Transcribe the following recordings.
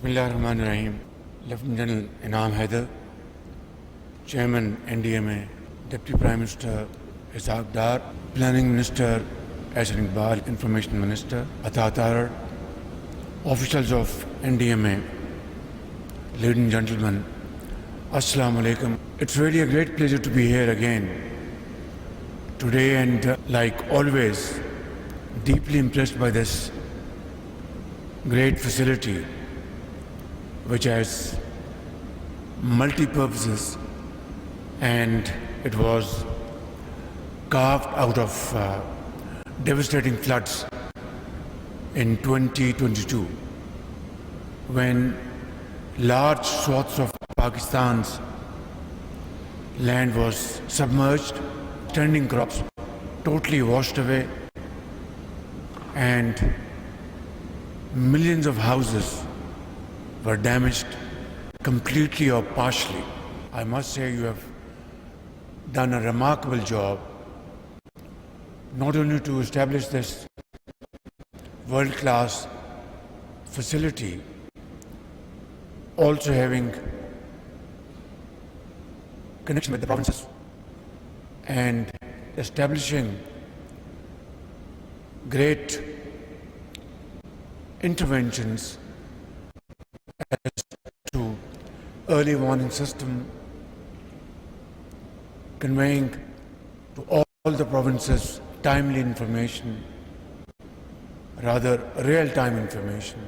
Bismillahirrahmanirrahim. Lieutenant General Inam Haider, Chairman NDMA, Deputy Prime Minister Ishaq Dar, Planning Minister Ahsan Iqbal, Information Minister Ata Tarar, officials of NDMA, ladies and gentlemen, Assalamu alaikum. It's really a great pleasure to be here again today and like always, deeply impressed by this great facility which has multi-purposes, and it was carved out of devastating floods in 2022 when large swaths of Pakistan's land was submerged, standing crops totally washed away, and millions of houses were damaged completely or partially. I must say you have done a remarkable job not only to establish this world-class facility, also having connection with the provinces and establishing great interventions as to early warning system, conveying to all the provinces timely information, rather real-time information,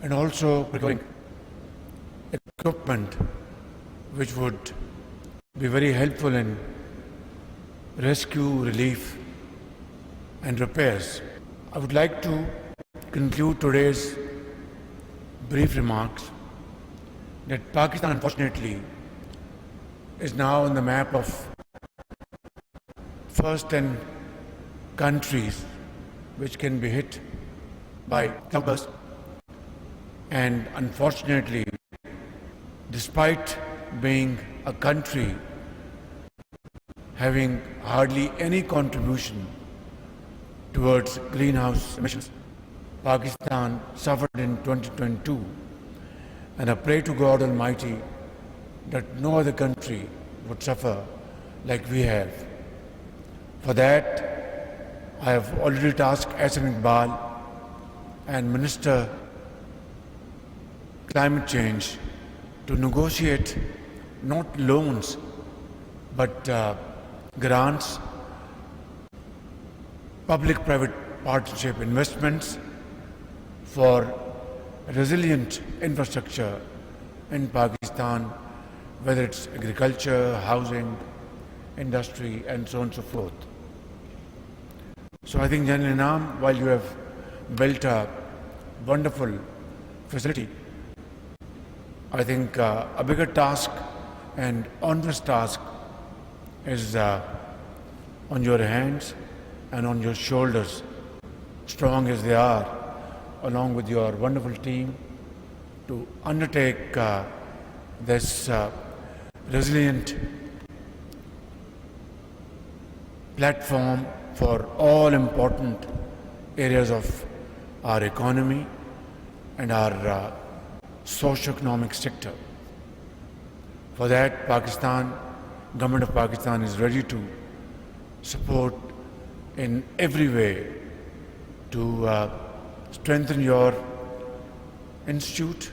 and also procuring equipment which would be very helpful in rescue, relief, and repairs. I would like to conclude today's brief remarks that Pakistan, unfortunately, is now on the map of first 10 countries which can be hit by cloudburst. And unfortunately, despite being a country having hardly any contribution towards greenhouse emissions, Pakistan suffered in 2022, and I pray to God Almighty that no other country would suffer like we have. For that, I have already tasked Ahsan Iqbal and Minister Climate Change to negotiate not loans but grants, public-private partnership investments for resilient infrastructure in Pakistan, whether it's agriculture, housing, industry, and so on and so forth. So I think, General Inam, while you have built a wonderful facility, I think a bigger task and onerous task is on your hands and on your shoulders, strong as they are, along with your wonderful team, to undertake this resilient platform for all important areas of our economy and our socio-economic sector. For that, Government of Pakistan is ready to support in every way to strengthen your institute,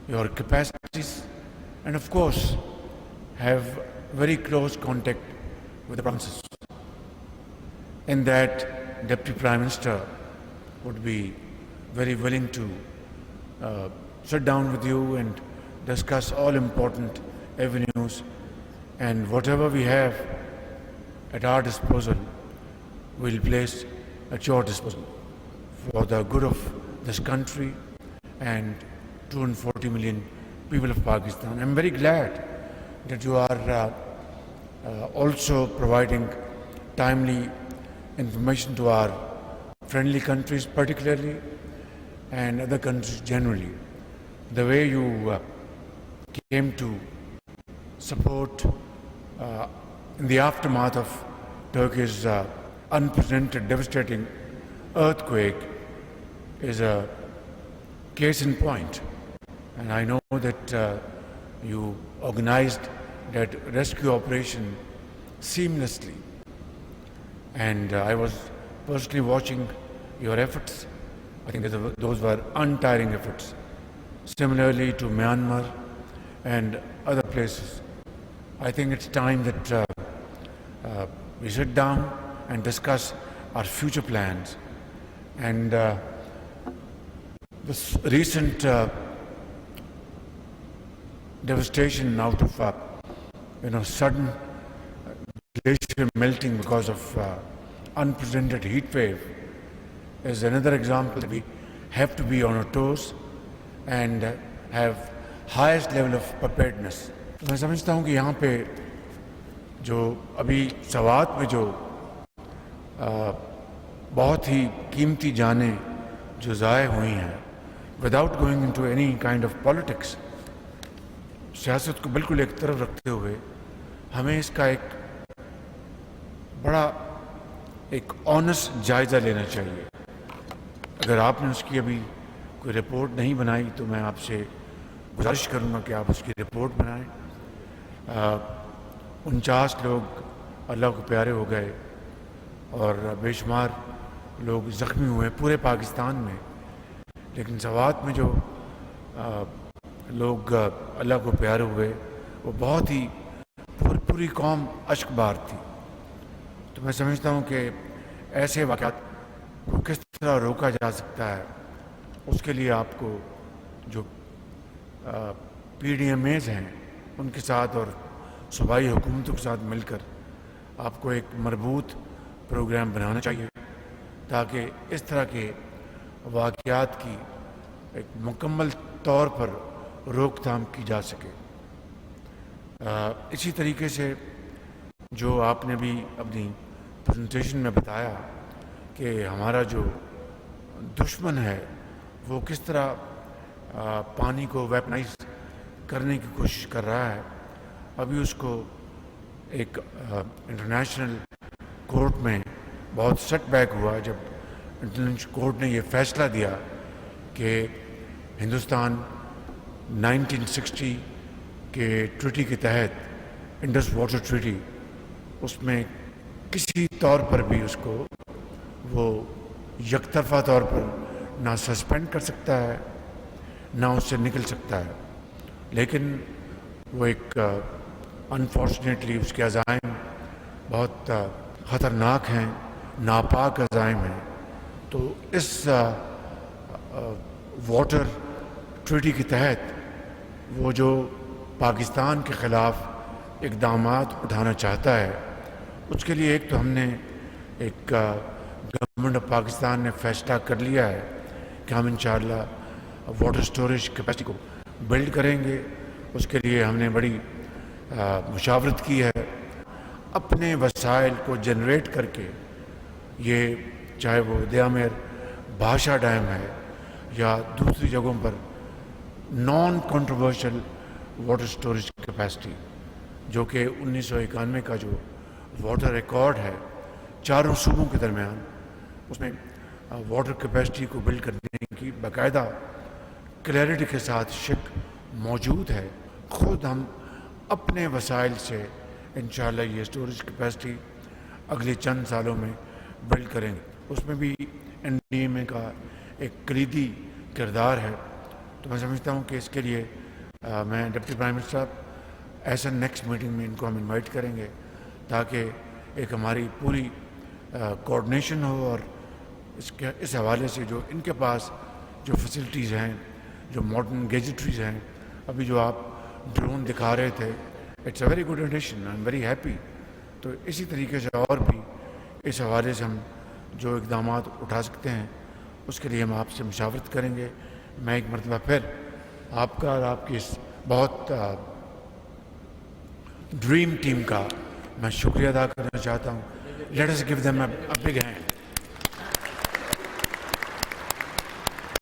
your capacities, and of course have very close contact with the provinces. In that, Deputy Prime Minister would be very willing to sit down with you and discuss all important avenues, and whatever we have at our disposal, we'll place at your disposal for the good of this country and 240 million people of Pakistan. I'm very glad that you are also providing timely information to our friendly countries particularly and other countries generally. The way you came to support in the aftermath of Turkey's unprecedented, devastating earthquake is a case in point, and I know that you organized that rescue operation seamlessly, and I was personally watching your efforts. I think those were untiring efforts. Similarly to Myanmar and other places, I think it's time that we sit down and discuss our future plans. And this recent devastation out of sudden glacier melting because of unprecedented heat wave is another example that we have to be on our toes and have highest level of preparedness. तो मैं समझता हूँ कि यहाँ पे जो अभी सवात में जो बहुत ही कीमती जानें जो ज़ाय हुई हैं without going into any kind of politics, सियासत को बिल्कुल एक तरफ रखते हुए हमें इसका एक बड़ा एक ऑनेस्ट जायज़ा लेना चाहिए. अगर आपने उसकी अभी कोई रिपोर्ट नहीं बनाई तो मैं आपसे गुजारिश करूँगा कि आप उसकी रिपोर्ट बनाएं. 49 लोग अल्लाह को प्यारे हो गए और बेशुमार लोग ज़ख्मी हुए पूरे पाकिस्तान में, लेकिन सवात में जो लोग अल्लाह को प्यारे हुए वो बहुत ही पूरी कौम अश्कबार थी. तो मैं समझता हूँ कि ऐसे वाक़यात को किस तरह रोका जा सकता है, उसके लिए आपको जो PDMAs हैं उनके साथ और सूबाई हुकूमतों के साथ मिलकर आपको एक मरबूत प्रोग्राम बनाना चाहिए ताकि इस तरह के वाक़यात की एक मुकम्मल तौर पर रोकथाम की जा सके. इसी तरीके से जो आपने भी अपनी प्रेजेंटेशन में बताया कि हमारा जो दुश्मन है वो किस तरह पानी को वेपनाइज करने की कोशिश कर रहा है. अभी उसको एक इंटरनेशनल कोर्ट में बहुत सेटबैक हुआ जब इंटरनेशनल कोर्ट ने ये फैसला दिया कि हिंदुस्तान 1960 के ट्रीटी के तहत इंडस वाटर ट्रीटी उसमें किसी तौर पर भी उसको वो यकतरफा तौर पर ना सस्पेंड कर सकता है ना उससे निकल सकता है. लेकिन वो एक अनफॉर्चुनेटली उसके अज़ाइम बहुत ख़तरनाक हैं, नापाक अज़ाइम हैं. तो इस वाटर ट्रीटी के तहत वो जो पाकिस्तान के ख़िलाफ़ इक़दामात उठाना चाहता है उसके लिए एक तो हमने एक गवर्नमेंट ऑफ पाकिस्तान ने फ़ैसला कर लिया है कि हम इंशाअल्लाह वाटर स्टोरेज कैपेसिटी को बिल्ड करेंगे. उसके लिए हमने बड़ी मुशावरत की है. अपने वसाइल को जनरेट करके ये चाहे वो दयामेर भाषा डैम है या दूसरी जगहों पर non controversial water storage capacity जो कि 1991 का जो वाटर रिकॉर्ड है चारों सूबों के दरमियान, उसमें वाटर कैपेसिटी को बिल्ड करने की बाकायदा क्लैरिटी के साथ शिक मौजूद है. ख़ुद हम अपने वसाइल से इंशाअल्लाह ये स्टोरेज कैपेसिटी अगले चंद सालों में बिल्ड करेंगे. उसमें भी NDMA का एक कलीदी किरदार है. तो मैं समझता हूँ कि इसके लिए मैं डिप्टी प्राइम मिनिस्टर साहब ऐसा नेक्स्ट मीटिंग में इनको हम इनवाइट करेंगे ताकि एक हमारी पूरी कोऑर्डिनेशन हो और इस हवाले से जो इनके पास जो फैसिलिटीज़ हैं, जो मॉडर्न गैजेटरीज हैं, अभी जो आप ड्रोन दिखा रहे थे, it's a very good addition, I am very happy. तो इसी तरीके से और भी इस हवाले से हम जो इक़दामात उठा सकते हैं उसके लिए हम आपसे मुशावरत करेंगे. मैं एक मरतबा फिर आपका और आपकी इस बहुत ड्रीम टीम का मैं शुक्रिया अदा करना चाहता हूँ. Let us give them a big hand.